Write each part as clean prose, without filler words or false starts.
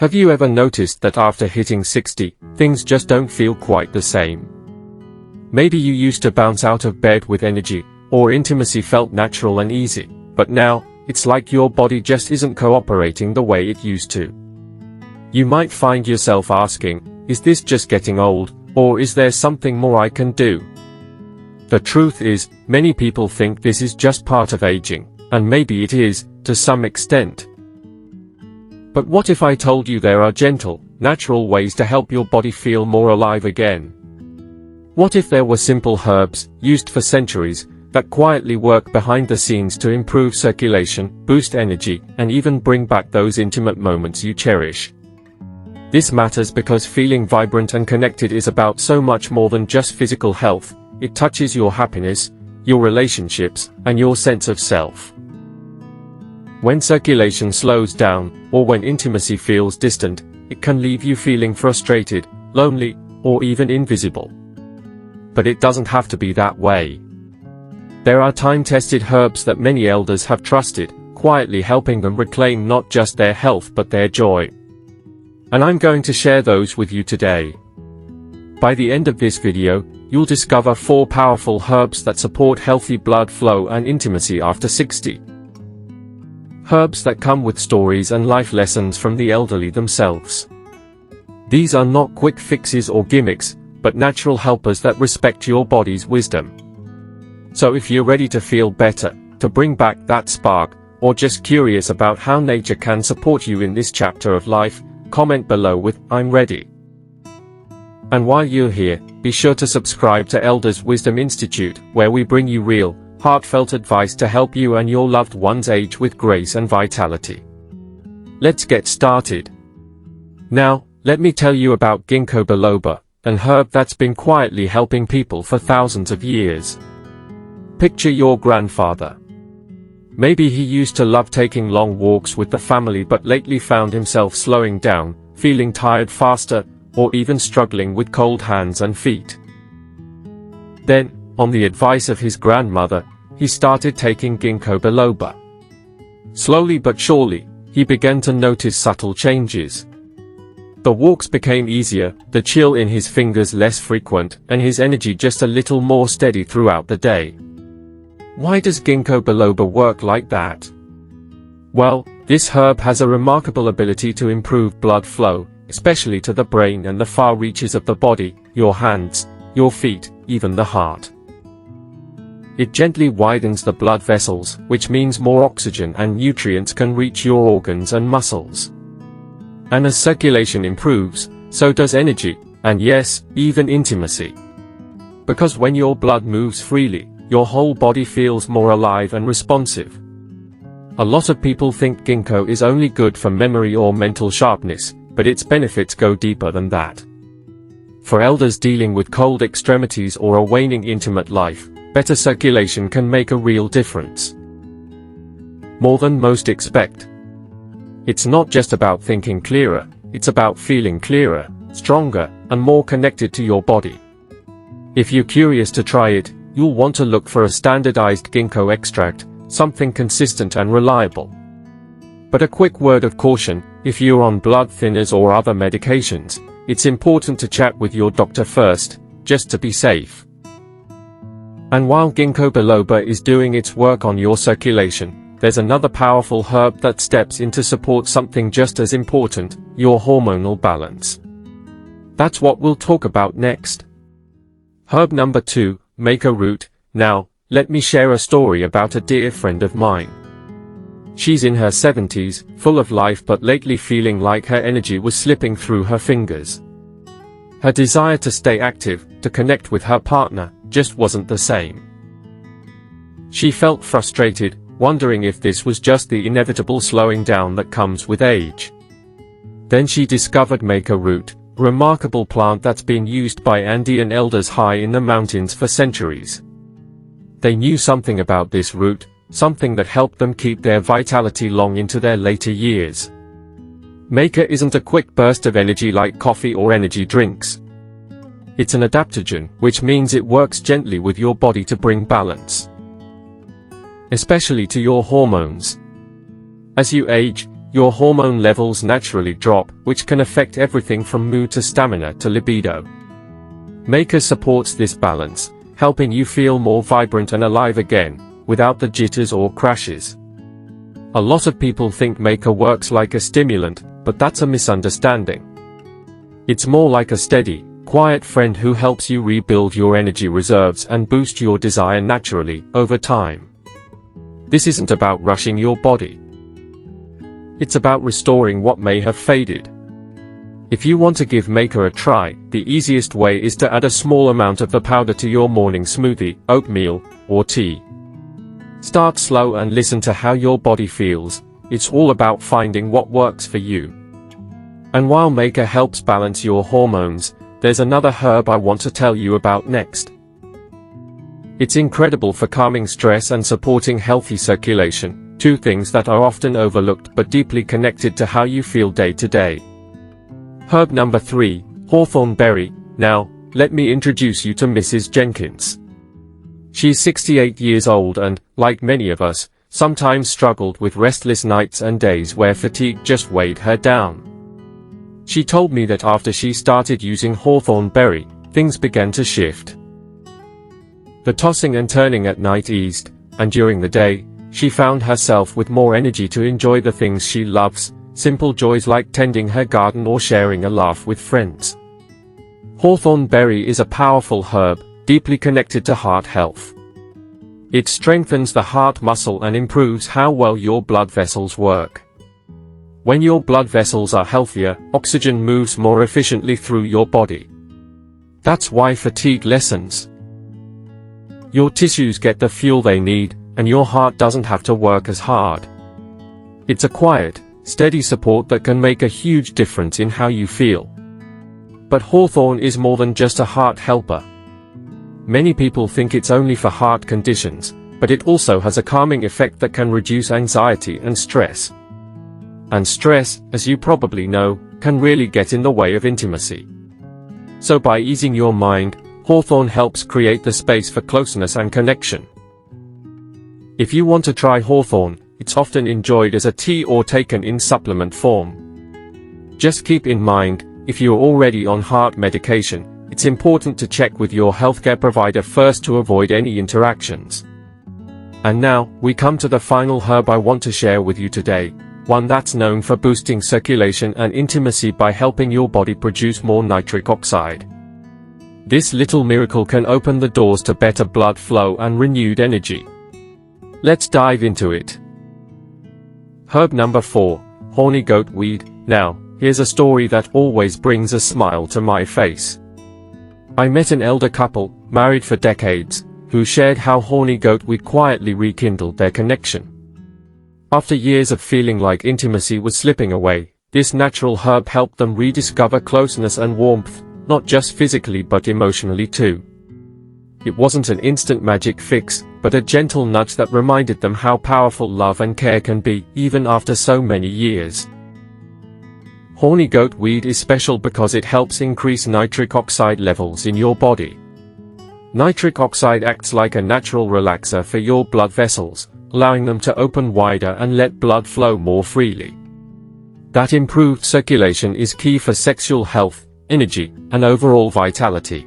Have you ever noticed that after hitting 60, things just don't feel quite the same? Maybe you used to bounce out of bed with energy, or intimacy felt natural and easy, but now, it's like your body just isn't cooperating the way it used to. You might find yourself asking, is this just getting old, or is there something more I can do? The truth is, many people think this is just part of aging, and maybe it is, to some extent. But what if I told you there are gentle, natural ways to help your body feel more alive again? What if there were simple herbs, used for centuries, that quietly work behind the scenes to improve circulation, boost energy, and even bring back those intimate moments you cherish? This matters because feeling vibrant and connected is about so much more than just physical health. It touches your happiness, your relationships, and your sense of self. When circulation slows down, or when intimacy feels distant, it can leave you feeling frustrated, lonely, or even invisible. But it doesn't have to be that way. There are time-tested herbs that many elders have trusted, quietly helping them reclaim not just their health but their joy. And I'm going to share those with you today. By the end of this video, you'll discover 4 powerful herbs that support healthy blood flow and intimacy after 60. Herbs that come with stories and life lessons from the elderly themselves. These are not quick fixes or gimmicks, but natural helpers that respect your body's wisdom. So if you're ready to feel better, to bring back that spark, or just curious about how nature can support you in this chapter of life, comment below with "I'm ready." And while you're here, be sure to subscribe to Elders Wisdom Institute, where we bring you real, heartfelt advice to help you and your loved ones age with grace and vitality. Let's get started. Now, let me tell you about Ginkgo Biloba, an herb that's been quietly helping people for thousands of years. Picture your grandfather. Maybe he used to love taking long walks with the family but lately found himself slowing down, feeling tired faster, or even struggling with cold hands and feet. Then, on the advice of his grandmother, he started taking Ginkgo Biloba. Slowly but surely, he began to notice subtle changes. The walks became easier, the chill in his fingers less frequent, and his energy just a little more steady throughout the day. Why does Ginkgo Biloba work like that? Well, this herb has a remarkable ability to improve blood flow, especially to the brain and the far reaches of the body, your hands, your feet, even the heart. It gently widens the blood vessels, which means more oxygen and nutrients can reach your organs and muscles. And as circulation improves, so does energy, and yes, even intimacy. Because when your blood moves freely, your whole body feels more alive and responsive. A lot of people think ginkgo is only good for memory or mental sharpness, but its benefits go deeper than that. For elders dealing with cold extremities or a waning intimate life, better circulation can make a real difference. More than most expect. It's not just about thinking clearer, it's about feeling clearer, stronger, and more connected to your body. If you're curious to try it, you'll want to look for a standardized ginkgo extract, something consistent and reliable. But a quick word of caution, if you're on blood thinners or other medications, it's important to chat with your doctor first, just to be safe. And while Ginkgo Biloba is doing its work on your circulation, there's another powerful herb that steps in to support something just as important, your hormonal balance. That's what we'll talk about next. Herb number 2, Maca Root. Now, let me share a story about a dear friend of mine. She's in her 70s, full of life but lately feeling like her energy was slipping through her fingers. Her desire to stay active, to connect with her partner, just wasn't the same. She felt frustrated, wondering if this was just the inevitable slowing down that comes with age. Then she discovered Maca Root, a remarkable plant that's been used by Andean elders high in the mountains for centuries. They knew something about this root, something that helped them keep their vitality long into their later years. Maca isn't a quick burst of energy like coffee or energy drinks. It's an adaptogen, which means it works gently with your body to bring balance. Especially to your hormones. As you age, your hormone levels naturally drop, which can affect everything from mood to stamina to libido. Maca supports this balance, helping you feel more vibrant and alive again, without the jitters or crashes. A lot of people think Maca works like a stimulant, but that's a misunderstanding. It's more like a steady, quiet friend who helps you rebuild your energy reserves and boost your desire naturally, over time. This isn't about rushing your body. It's about restoring what may have faded. If you want to give Maca a try, the easiest way is to add a small amount of the powder to your morning smoothie, oatmeal, or tea. Start slow and listen to how your body feels. It's all about finding what works for you. And while Maca helps balance your hormones, there's another herb I want to tell you about next. It's incredible for calming stress and supporting healthy circulation, two things that are often overlooked but deeply connected to how you feel day to day. Herb number 3, Hawthorn Berry. Now, let me introduce you to Mrs. Jenkins. She's 68 years old and, like many of us, sometimes struggled with restless nights and days where fatigue just weighed her down. She told me that after she started using Hawthorn Berry, things began to shift. The tossing and turning at night eased, and during the day, she found herself with more energy to enjoy the things she loves, simple joys like tending her garden or sharing a laugh with friends. Hawthorn Berry is a powerful herb, deeply connected to heart health. It strengthens the heart muscle and improves how well your blood vessels work. When your blood vessels are healthier, oxygen moves more efficiently through your body. That's why fatigue lessens. Your tissues get the fuel they need, and your heart doesn't have to work as hard. It's a quiet, steady support that can make a huge difference in how you feel. But hawthorn is more than just a heart helper. Many people think it's only for heart conditions, but it also has a calming effect that can reduce anxiety and stress. And stress, as you probably know, can really get in the way of intimacy. So by easing your mind, hawthorn helps create the space for closeness and connection. If you want to try hawthorn, it's often enjoyed as a tea or taken in supplement form. Just keep in mind, if you're already on heart medication, it's important to check with your healthcare provider first to avoid any interactions. And now, we come to the final herb I want to share with you today, one that's known for boosting circulation and intimacy by helping your body produce more nitric oxide. This little miracle can open the doors to better blood flow and renewed energy. Let's dive into it. Herb number 4, Horny Goat Weed. Now, here's a story that always brings a smile to my face. I met an elder couple, married for decades, who shared how horny goat weed quietly rekindled their connection. After years of feeling like intimacy was slipping away, this natural herb helped them rediscover closeness and warmth, not just physically but emotionally too. It wasn't an instant magic fix, but a gentle nudge that reminded them how powerful love and care can be, even after so many years. Horny goat weed is special because it helps increase nitric oxide levels in your body. Nitric oxide acts like a natural relaxer for your blood vessels, allowing them to open wider and let blood flow more freely. That improved circulation is key for sexual health, energy, and overall vitality.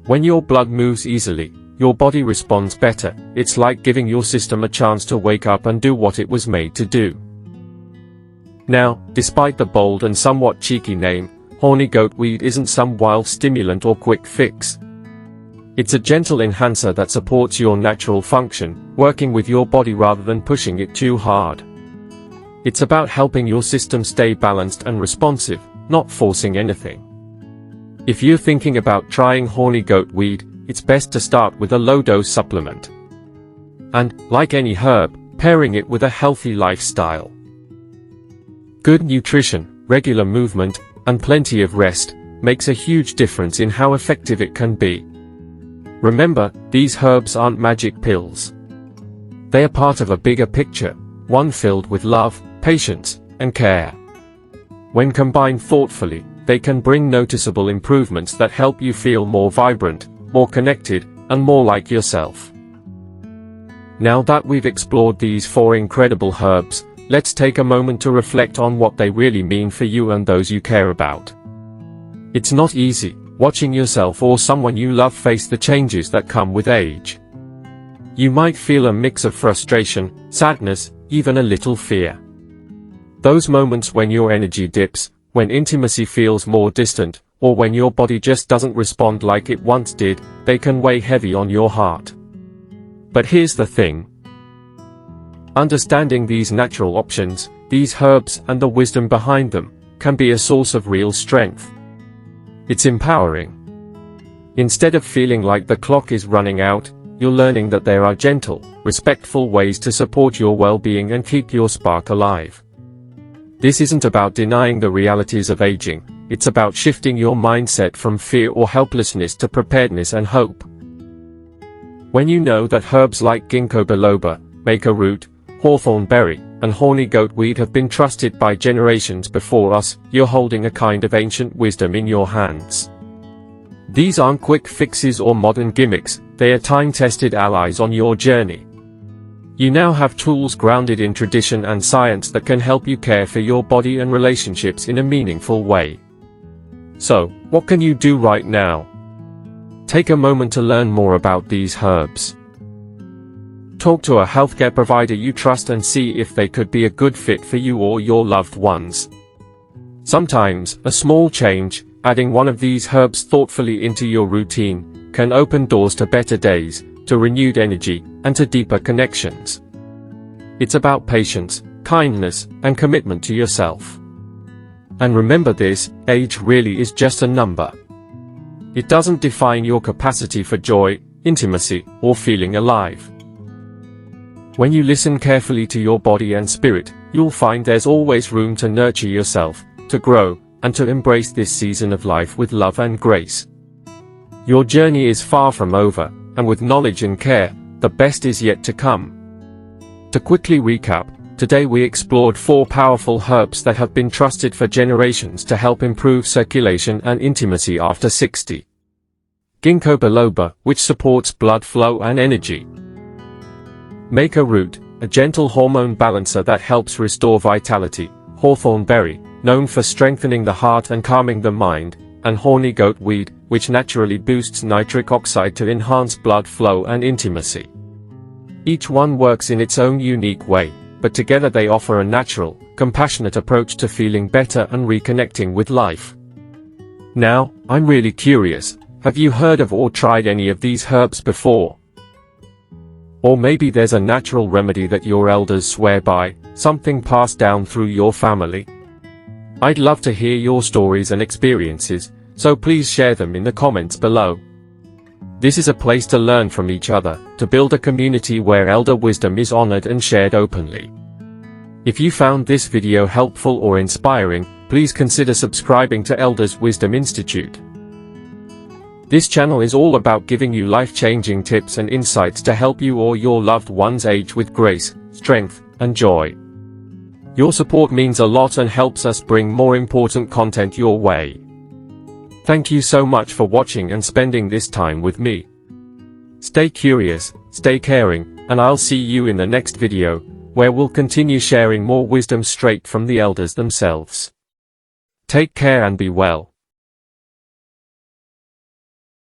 When your blood moves easily, your body responds better. It's like giving your system a chance to wake up and do what it was made to do. Now, despite the bold and somewhat cheeky name, horny goat weed isn't some wild stimulant or quick fix. It's a gentle enhancer that supports your natural function, working with your body rather than pushing it too hard. It's about helping your system stay balanced and responsive, not forcing anything. If you're thinking about trying horny goat weed, it's best to start with a low-dose supplement. And, like any herb, pairing it with a healthy lifestyle. Good nutrition, regular movement, and plenty of rest makes a huge difference in how effective it can be. Remember, these herbs aren't magic pills. They are part of a bigger picture, one filled with love, patience, and care. When combined thoughtfully, they can bring noticeable improvements that help you feel more vibrant, more connected, and more like yourself. Now that we've explored these 4 incredible herbs, let's take a moment to reflect on what they really mean for you and those you care about. It's not easy, watching yourself or someone you love face the changes that come with age. You might feel a mix of frustration, sadness, even a little fear. Those moments when your energy dips, when intimacy feels more distant, or when your body just doesn't respond like it once did, they can weigh heavy on your heart. But here's the thing. Understanding these natural options, these herbs and the wisdom behind them, can be a source of real strength. It's empowering. Instead of feeling like the clock is running out, you're learning that there are gentle, respectful ways to support your well-being and keep your spark alive. This isn't about denying the realities of aging, it's about shifting your mindset from fear or helplessness to preparedness and hope. When you know that herbs like Ginkgo Biloba, Maca Root, Hawthorn Berry, and Horny Goat Weed have been trusted by generations before us, you're holding a kind of ancient wisdom in your hands. These aren't quick fixes or modern gimmicks, they are time-tested allies on your journey. You now have tools grounded in tradition and science that can help you care for your body and relationships in a meaningful way. So, what can you do right now? Take a moment to learn more about these herbs. Talk to a healthcare provider you trust and see if they could be a good fit for you or your loved ones. Sometimes, a small change, adding one of these herbs thoughtfully into your routine, can open doors to better days, to renewed energy, and to deeper connections. It's about patience, kindness, and commitment to yourself. And remember this, age really is just a number. It doesn't define your capacity for joy, intimacy, or feeling alive. When you listen carefully to your body and spirit, you'll find there's always room to nurture yourself, to grow, and to embrace this season of life with love and grace. Your journey is far from over, and with knowledge and care, the best is yet to come. To quickly recap, today we explored 4 powerful herbs that have been trusted for generations to help improve circulation and intimacy after 60. Ginkgo Biloba, which supports blood flow and energy. Maca Root, a gentle hormone balancer that helps restore vitality. Hawthorn Berry, known for strengthening the heart and calming the mind. And Horny Goat Weed, which naturally boosts nitric oxide to enhance blood flow and intimacy. Each one works in its own unique way, but together they offer a natural, compassionate approach to feeling better and reconnecting with life. Now, I'm really curious, have you heard of or tried any of these herbs before? Or maybe there's a natural remedy that your elders swear by, something passed down through your family. I'd love to hear your stories and experiences, so please share them in the comments below. This is a place to learn from each other, to build a community where elder wisdom is honored and shared openly. If you found this video helpful or inspiring, please consider subscribing to Elders Wisdom Institute. This channel is all about giving you life-changing tips and insights to help you or your loved ones age with grace, strength, and joy. Your support means a lot and helps us bring more important content your way. Thank you so much for watching and spending this time with me. Stay curious, stay caring, and I'll see you in the next video, where we'll continue sharing more wisdom straight from the elders themselves. Take care and be well.